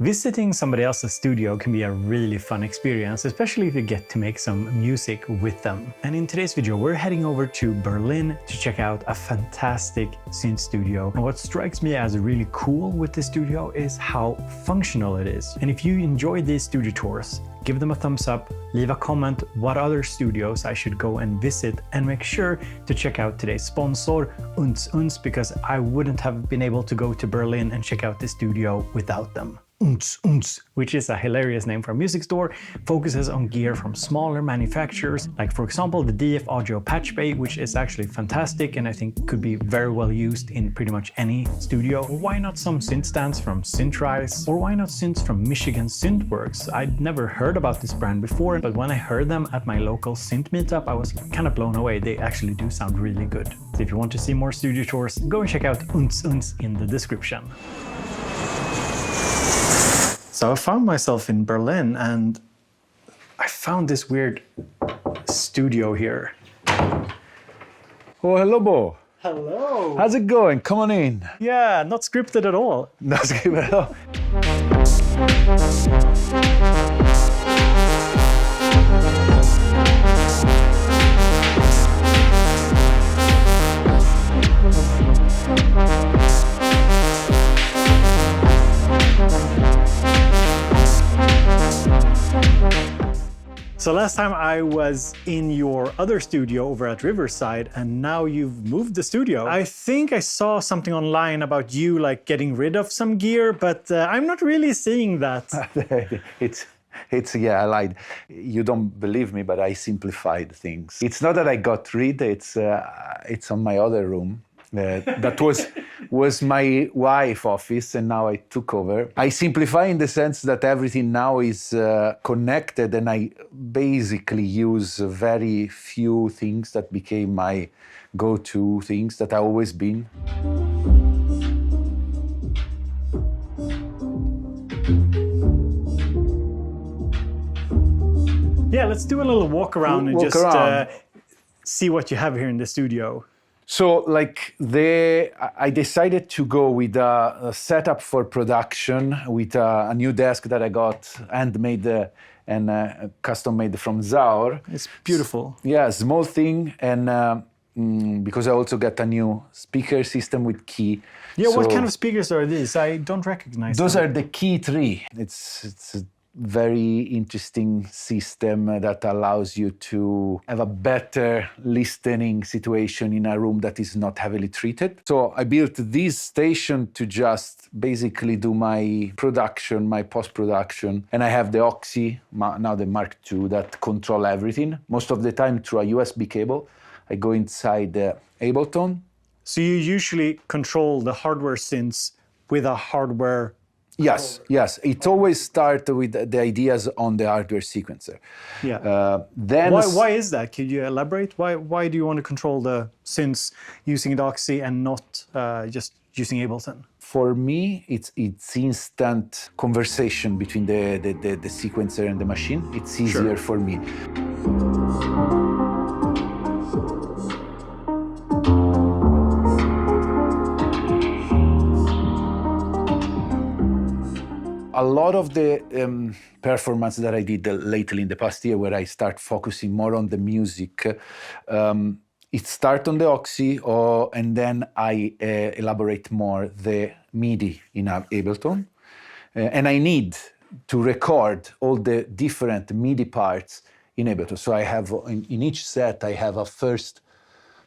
Visiting somebody else's studio can be a really fun experience, especially if you get to make some music with them. And in today's video, we're heading over to Berlin to check out a fantastic synth studio. And what strikes me as really cool with this studio is how functional it is. And if you enjoy these studio tours, give them a thumbs up, leave a comment what other studios I should go and visit, and make sure to check out today's sponsor, because I wouldn't have been able to go to Berlin and check out this studio without them. Which is a hilarious name for a music store, focuses on gear from smaller manufacturers, like for example the DF Audio Patch Bay, which is actually fantastic and I think could be very well used in pretty much any studio. Or why not some synth stands from Synthrise? Or why not synths from Michigan Synthworks? I'd never heard about this brand before, but when I heard them at my local synth meetup, I was kind of blown away. They actually do sound really good. So if you want to see more studio tours, go and check out in the description. So I found myself in Berlin and I found this weird studio here. Oh, hello, Bo. Hello. How's it going? Come on in. Yeah, not scripted at all. Not scripted at all. So last time I was in your other studio over at Riverside, and now you've moved the studio. I think I saw something online about you like getting rid of some gear, but I'm not really seeing that. Yeah, I lied. You don't believe me, but I simplified things. It's not that I got rid, it's on my other room. That was my wife's office, and now I took over. I simplify in the sense that everything now is connected, and I basically use very few things that became my go-to things that I've always been. Yeah, let's do a little walk around and just see what you have here in the studio. So, I decided to go with a setup for production with a new desk that I got handmade and custom made from Zaur. It's beautiful. Yeah, small thing, and because I also got a new speaker system with key. Yeah, so what kind of speakers are these? I don't recognize those them. Are the Key 3. It's a very interesting system that allows you to have a better listening situation in a room that is not heavily treated. So I built this station to just basically do my production, my post-production. And I have the Oxy, now the Mark II, that control everything. Most of the time through a USB cable. I go inside the Ableton. So you usually control the hardware synths with a hardware. Yes. It always starts with the ideas on the hardware sequencer. Yeah. Then why is that? Could you elaborate? Why do you want to control the synths using Doxy and not just using Ableton? For me, it's instant conversation between the sequencer and the machine. It's easier for me. A lot of the performance that I did lately in the past year, where I start focusing more on the music, it starts on the Oxy, and then I elaborate more the MIDI in Ableton. And I need to record all the different MIDI parts in Ableton. So I have, in each set, I have a first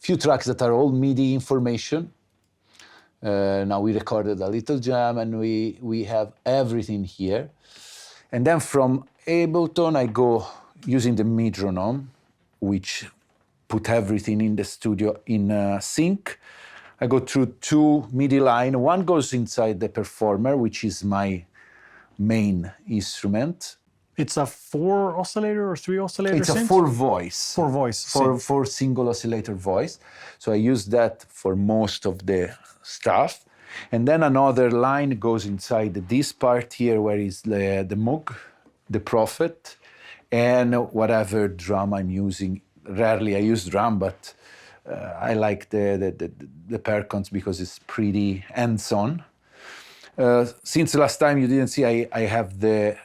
few tracks that are all MIDI information. Now we recorded a little jam, and we have everything here. And then from Ableton, I go using the metronome, which put everything in the studio in sync. I go through two MIDI lines. One goes inside the performer, which is my main instrument. It's a 4 oscillator or 3 oscillator It's synth? a 4 voice. 4 voice. Four single oscillator voice. So I use that for most of the stuff. And then another line goes inside this part here, where is the Moog, the Prophet, and whatever drum I'm using. Rarely I use drum, but I like the percons because it's pretty hands-on. Since last time you didn't see, I have the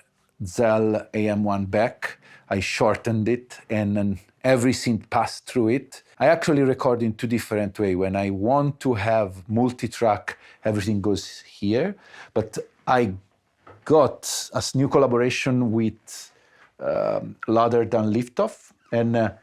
Zell AM1 back. I shortened it, and then every synth passed through it. I actually record in two different ways. When I want to have multi-track, everything goes here. But I got a new collaboration with Louder Than Liftoff, and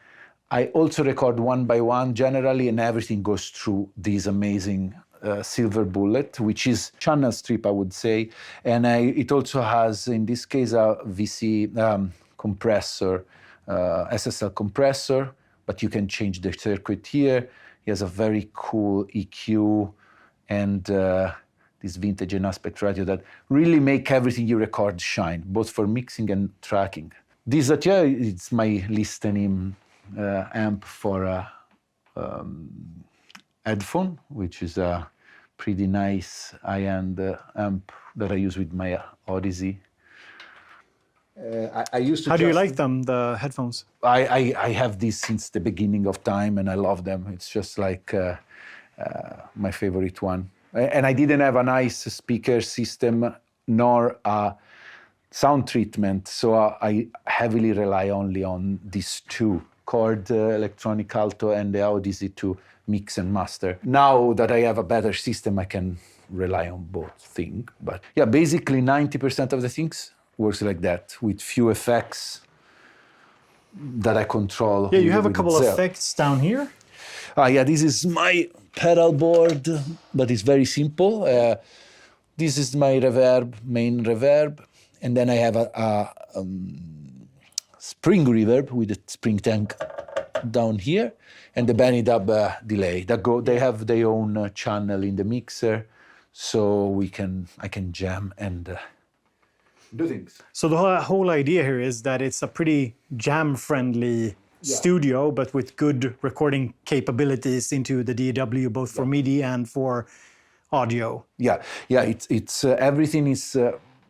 I also record one by one generally, and everything goes through this amazing silver bullet, which is channel strip, I would say. And it also has, in this case, a VC compressor, SSL compressor, but you can change the circuit here. He has a very cool EQ and this vintage and aspect ratio that really make everything you record shine, both for mixing and tracking. This that here, it's my listening amp for a headphone, which is a pretty nice high-end amp that I use with my Odyssey. I used to. How do you like them, the headphones? I have these since the beginning of time, and I love them. It's just like my favorite one. And I didn't have a nice speaker system nor a sound treatment, so I heavily rely only on these two, Chord Electronic Alto and the Odyssey, to mix and master. Now that I have a better system, I can rely on both things. But yeah, basically 90% of the things works like that, with few effects that I control. Yeah, you have a couple of Zell. effects down here. Yeah, this is my pedal board, but it's very simple. This is my reverb, main reverb, and then I have a spring reverb with a spring tank down here, and the Benny Dub delay. They have their own channel in the mixer, so I can jam and do things. So the whole idea here is that it's a pretty jam-friendly studio, but with good recording capabilities into the DAW, both for MIDI and for audio. Yeah. It's everything is.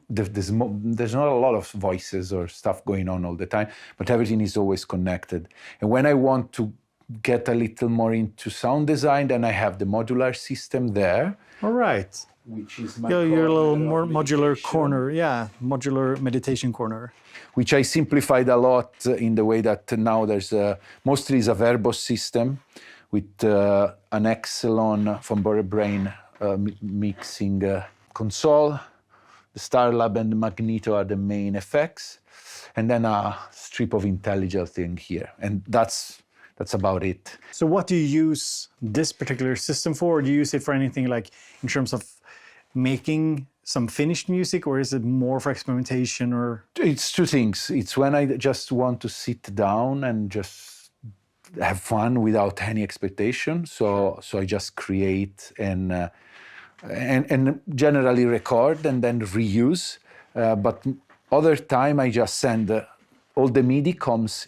There's not a lot of voices or stuff going on all the time, but everything is always connected. And when I want to get a little more into sound design, then I have the modular system there. All right. Which is my your little more modular meditation. corner, modular meditation corner. Which I simplified a lot in the way that now there's mostly is a verbose system with an Exelon from Brain mixing console. The Starlab and the Magneto are the main effects, and then a strip of IntelliJ thing here, and that's about it. So what do you use this particular system for? Do you use it for anything like in terms of making some finished music, or is it more for experimentation? Or it's two things. It's when I just want to sit down and just have fun without any expectation. So I just create and generally record and then reuse. But other time I just send all the MIDI comes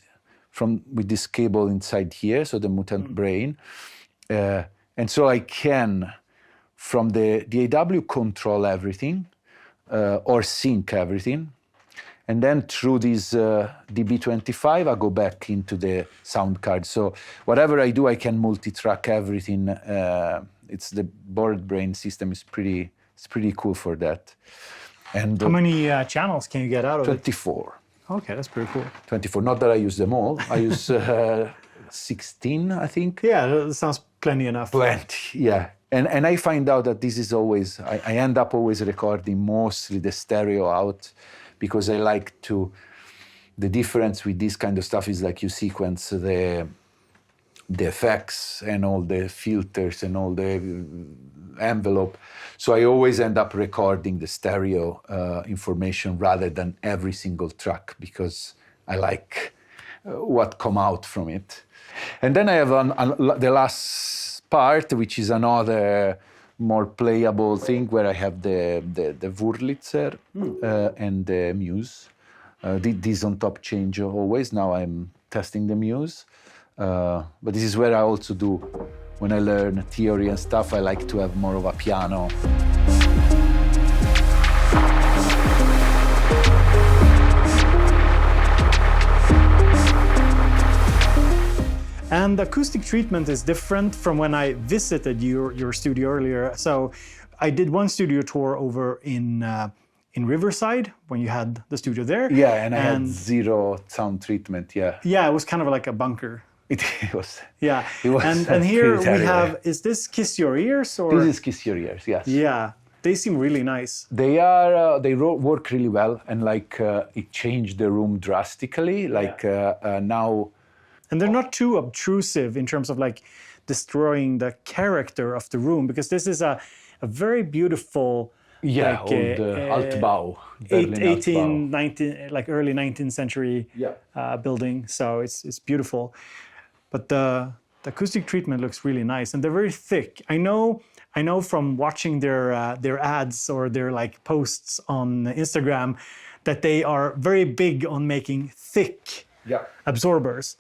with this cable inside here, so the Mutant Brain, and so I can, from the DAW, control everything or sync everything. And then through this DB25, I go back into the sound card. So whatever I do, I can multi-track everything. It's the board brain system is pretty cool for that. And how many channels can you get out of 24. it? Okay, that's pretty cool. 24. Not that I use them all. I use 16, I think. Yeah, that sounds plenty enough. Plenty, yeah. And I find out that this is always, I end up always recording mostly the stereo out, because I like to, the difference with this kind of stuff is like you sequence the effects and all the filters and all the envelope. So I always end up recording the stereo information rather than every single track, because I like what come out from it. And then I have the last part, which is another more playable thing, where I have the Wurlitzer and the Muse. These on top change always. Now I'm testing the Muse. But this is where I also do, when I learn theory and stuff, I like to have more of a piano. And the acoustic treatment is different from when I visited your studio earlier. So I did one studio tour over in Riverside when you had the studio there. Yeah, and I had zero sound treatment. Yeah. Yeah, it was kind of like a bunker. It was. Yeah. It was And here we terrible. have, is this Kiss Your Ears or? This is Kiss Your Ears, yes. Yeah, they seem really nice. They are. They work really well, and like it changed the room drastically. Like now. And they're not too obtrusive in terms of like destroying the character of the room, because this is a very beautiful. Yeah, like, old Altbau. 18, 19, like early 19th century Yeah. building. So it's beautiful. But the acoustic treatment looks really nice, and they're very thick. I know from watching their ads or their like posts on Instagram that they are very big on making thick absorbers,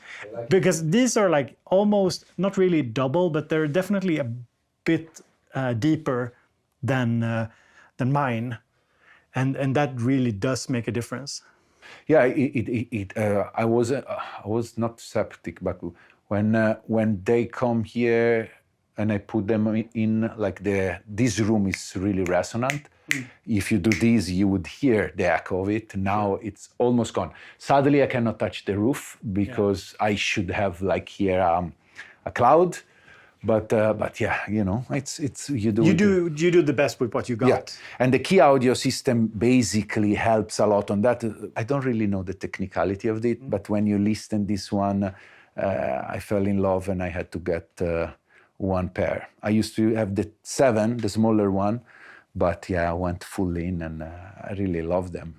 because these are like almost not really double, but they're definitely a bit deeper than mine, and that really does make a difference. Yeah, I was not skeptic, but when they come here and I put them in, like this room is really resonant. If you do this, you would hear the echo of it. Now it's almost gone. Sadly, I cannot touch the roof because I should have like here a cloud. But yeah, you know, it's you do the best with what you got. Yeah, and the key audio system basically helps a lot on that. I don't really know the technicality of it, but when you listen this one, I fell in love and I had to get one pair. I used to have the 7, the smaller one, but yeah, I went full in and I really love them.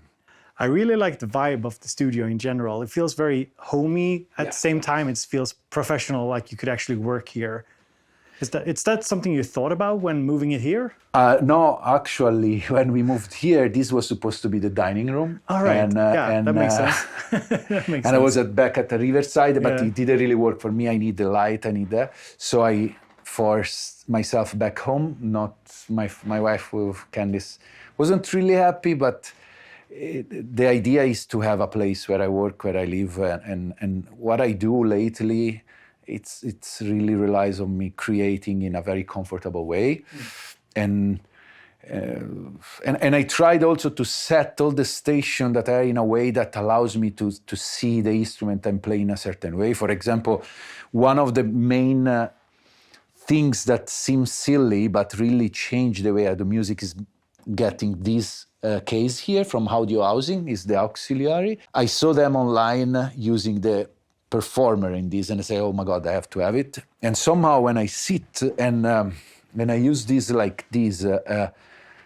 I really like the vibe of the studio in general. It feels very homey. At the same time, it feels professional, like you could actually work here. Is that something you thought about when moving it here? No, actually, when we moved here, this was supposed to be the dining room. All right, that makes sense. That makes and I was back at the Riverside, but it didn't really work for me. I need the light, I need that. So I forced myself back home. Not my wife, Candice, wasn't really happy, but the idea is to have a place where I work, where I live, and what I do lately, it's really relies on me creating in a very comfortable way, and I tried also to set all the station that are in a way that allows me to see the instrument I'm playing a certain way. For example, one of the main things that seem silly but really change the way I do music is getting this case here from Audio Housing, is the auxiliary. I saw them online using the performer in this, and I say, oh my God, I have to have it. And somehow when I sit and when I use this like this,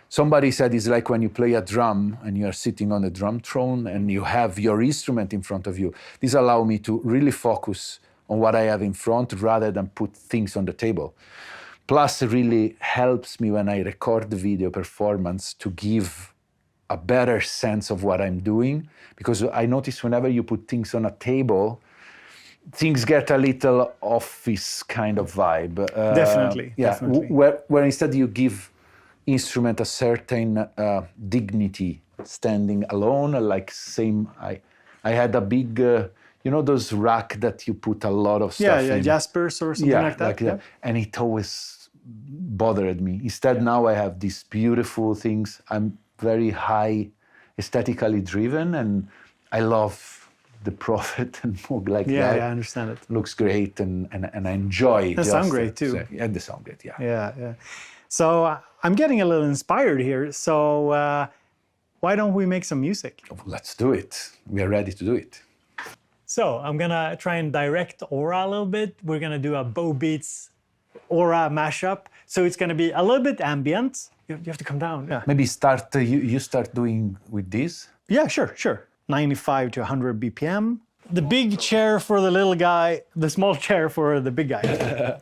somebody said it's like when you play a drum and you are sitting on a drum throne and you have your instrument in front of you. This allows me to really focus on what I have in front rather than put things on the table. Plus, it really helps me when I record the video performance to give a better sense of what I'm doing, because I notice whenever you put things on a table, things get a little office kind of vibe. Definitely. Where instead you give instrument a certain dignity, standing alone, like same. I had a big, you know, those rack that you put a lot of stuff in. Jaspers or something like that. And it always bothered me. Instead, now I have these beautiful things. I'm very high, aesthetically driven, and I love the Prophet and Moog like that. Yeah, I understand it. Looks great, and I enjoy it. They sound great too. And they sound great, Yeah. So I'm getting a little inspired here. So why don't we make some music? Let's do it. We are ready to do it. So I'm gonna try and direct Aura a little bit. We're gonna do a BoBeats Aura mashup. So it's gonna be a little bit ambient. You have to come down. Yeah. Maybe start. You start doing with this. Yeah, sure. 95 to 100 BPM. The big chair for the little guy, the small chair for the big guy.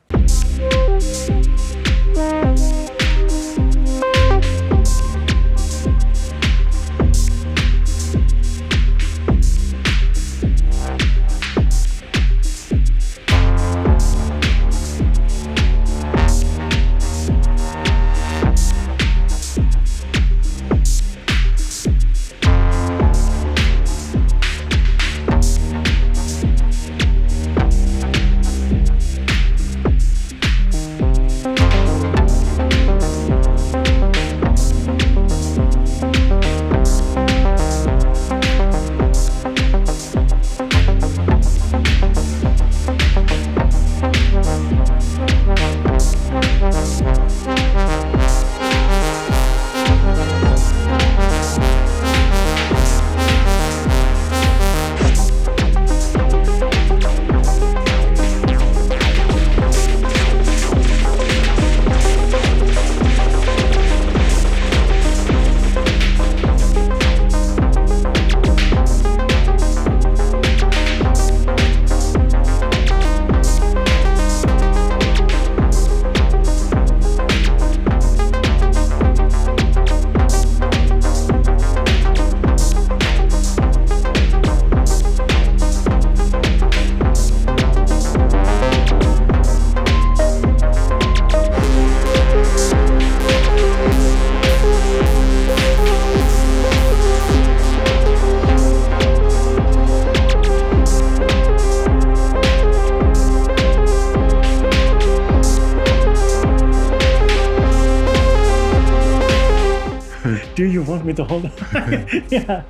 Do you want me to hold it? Yeah.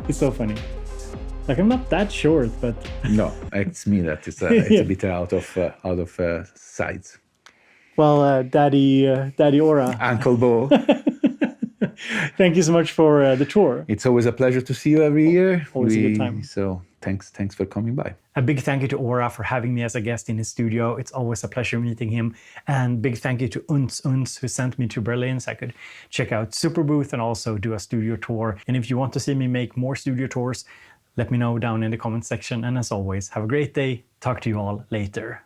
It's so funny. Like, I'm not that short, but... No, it's me that is it's a bit out of sides. Well, Daddy Ora, Uncle Bo, thank you so much for the tour. it's always a pleasure to see you every year. Always a good time. So thanks for coming by. A big thank you to Ora for having me as a guest in his studio. It's always a pleasure meeting him. And big thank you to Uns, who sent me to Berlin so I could check out Superbooth and also do a studio tour. And if you want to see me make more studio tours, let me know down in the comment section. And as always, have a great day. Talk to you all later.